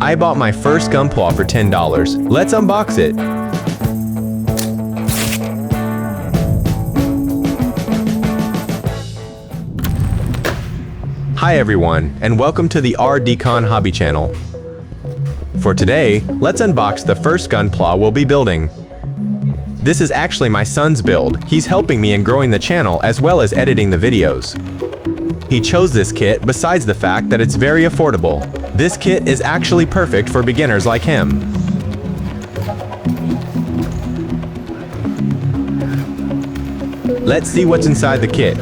I bought my first Gunpla for $10. Let's unbox it. Hi everyone, and welcome to the Ardecon Hobby channel. For today, let's unbox the first Gunpla we'll be building. This is actually my son's build. He's helping me in growing the channel as well as editing the videos. He chose this kit besides the fact that it's very affordable. This kit is actually perfect for beginners like him. Let's see what's inside the kit.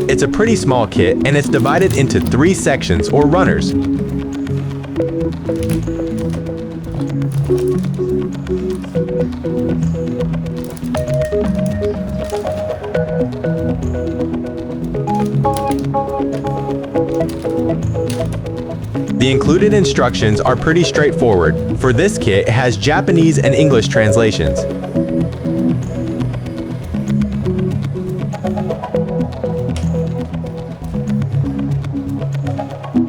It's a pretty small kit and it's divided into 3 sections or runners. The included instructions are pretty straightforward. For this kit, it has Japanese and English translations.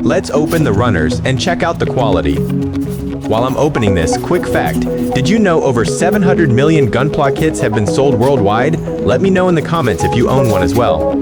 Let's open the runners and check out the quality. While I'm opening this, quick fact, did you know over 700 million Gunpla kits have been sold worldwide? Let me know in the comments if you own one as well.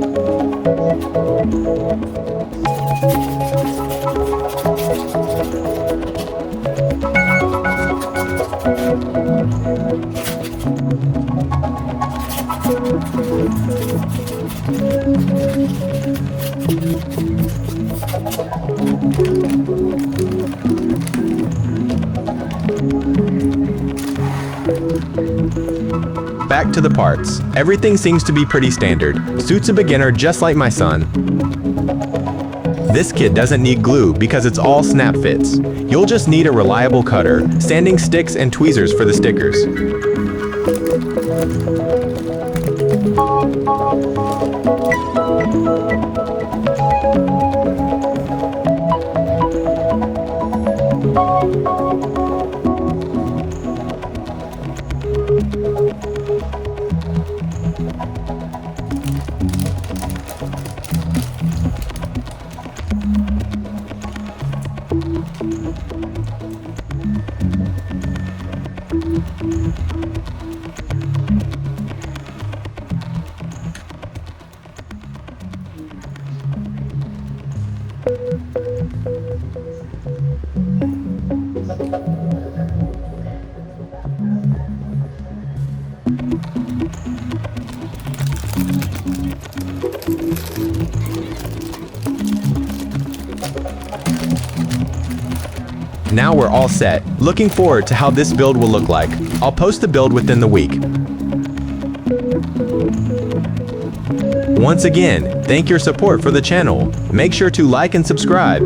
Back to the parts. Everything seems to be pretty standard. Suits a beginner just like my son. This kit doesn't need glue because it's all snap fits. You'll just need a reliable cutter, sanding sticks and tweezers for the stickers. Now we're all set. Looking forward to how this build will look like. I'll post the build within the week. Once again, thank your support for the channel. Make sure to like and subscribe.